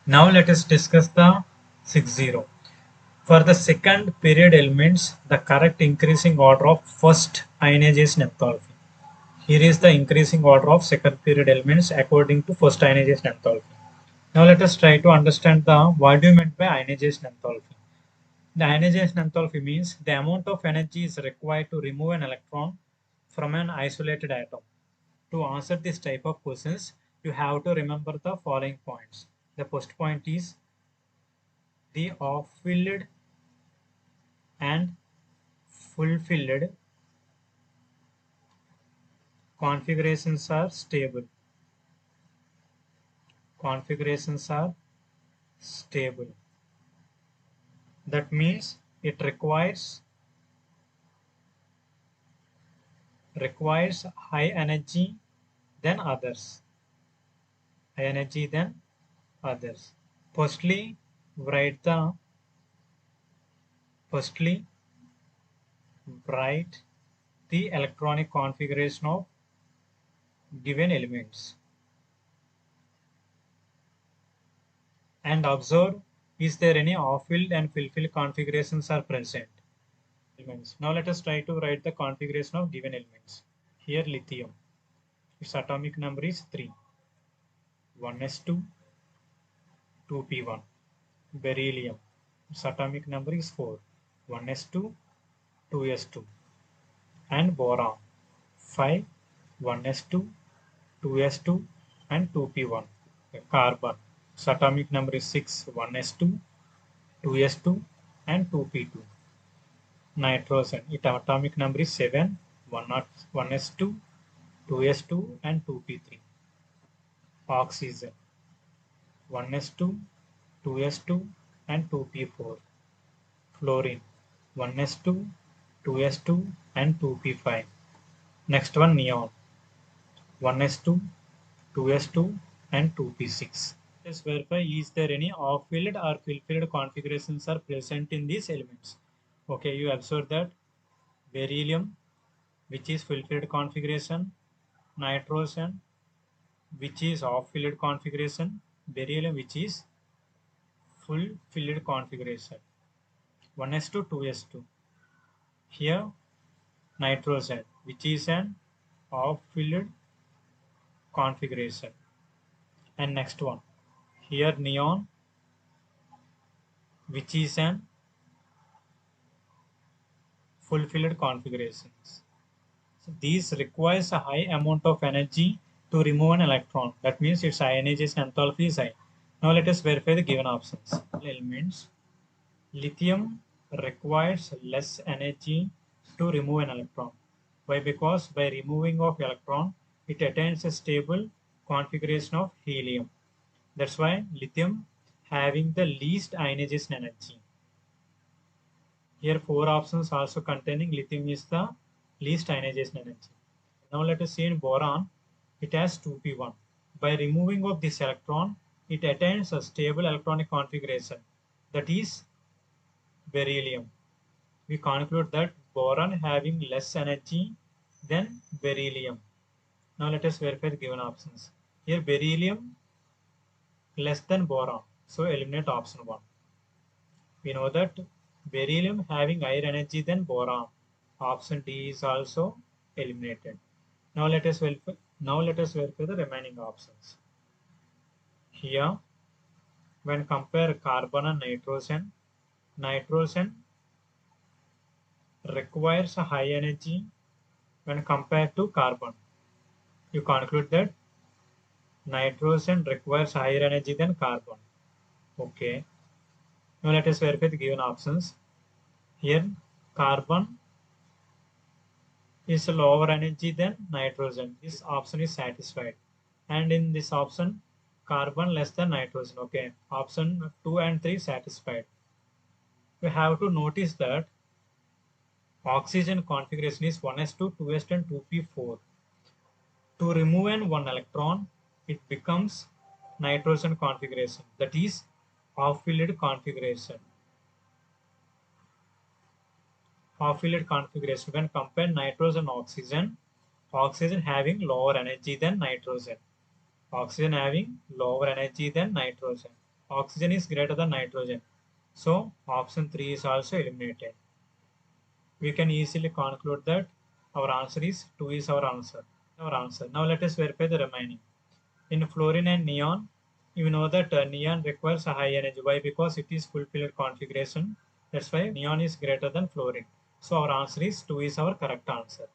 Now let us discuss the 6-0. For the second period elements, the correct increasing order of first ionization enthalpy. Here is the increasing order of second period elements according to first ionization enthalpy. Now let us try to understand what do you meant by ionization enthalpy. The ionization enthalpy means the amount of energy is required to remove an electron from an isolated atom. To answer this type of questions, you have to remember the following points. The first point is the off-filled and fulfilled configurations are stable. Configurations are stable. That means it requires high energy than others. High energy than others. Firstly, write the electronic configuration of given elements and observe is there any off-filled and fulfilled configurations are present. Elements. Now let us try to write the configuration of given elements. Here lithium, its atomic number is 3, 1s2, 2p1. Beryllium, its atomic number is 4, 1s2, 2s2. And boron, 5, 1s2, 2s2 and 2p1. Carbon, its atomic number is 6, 1s2, 2s2 and 2p2. Nitrogen, its atomic number is 7, 1s2, 2s2 and 2p3. Oxygen, 1s2, 2s2 and 2p4. Fluorine, 1s2, 2s2 and 2p5. Next one, neon, 1s2, 2s2 and 2p6. Let's verify is there any off-filled or fulfilled configurations are present in these elements. Okay, you observe that beryllium, which is fulfilled configuration, nitrogen, which is off-filled configuration, beryllium, which is full-filled configuration, 1s2, 2s2. Here nitrogen, which is an off-filled configuration. And next one, here neon, which is an fulfilled configurations. So these requires a high amount of energy to remove an electron. That means its ionization enthalpy is high. Now let us verify the given options. Elements. Lithium requires less energy to remove an electron. Why? Because by removing of electron, it attains a stable configuration of helium. That's why lithium having the least ionization energy. Here 4 options also containing lithium is the least ionization energy. Now let us see in boron, it has 2p1. By removing of this electron, it attains a stable electronic configuration, that is beryllium. We conclude that boron having less energy than beryllium. Now let us verify the given options. Here beryllium less than boron, so eliminate option 1. We know that beryllium having higher energy than boron. Option D is also eliminated. Now let us verify the remaining options. Here, when compare carbon and nitrogen, nitrogen requires a high energy when compared to carbon. You conclude that nitrogen requires higher energy than carbon. Okay. Now let us verify the given options. Here, carbon is lower energy than nitrogen. This option is satisfied. And in this option, carbon less than nitrogen. Okay. Option 2 and 3 satisfied. We have to notice that oxygen configuration is 1s2, 2s2 and 2p4. To remove one electron, it becomes nitrogen configuration. That is off-filled configuration. Off-filled configuration when compare nitrogen oxygen, oxygen having lower energy than nitrogen. Oxygen having lower energy than nitrogen. Oxygen is greater than nitrogen. So option 3 is also eliminated. We can easily conclude that our answer is 2 is our answer. Now let us verify the remaining. In fluorine and neon, you know that neon requires a high energy. Why? Because it is full filled configuration. That's why neon is greater than fluorine. So our answer is 2 is our correct answer.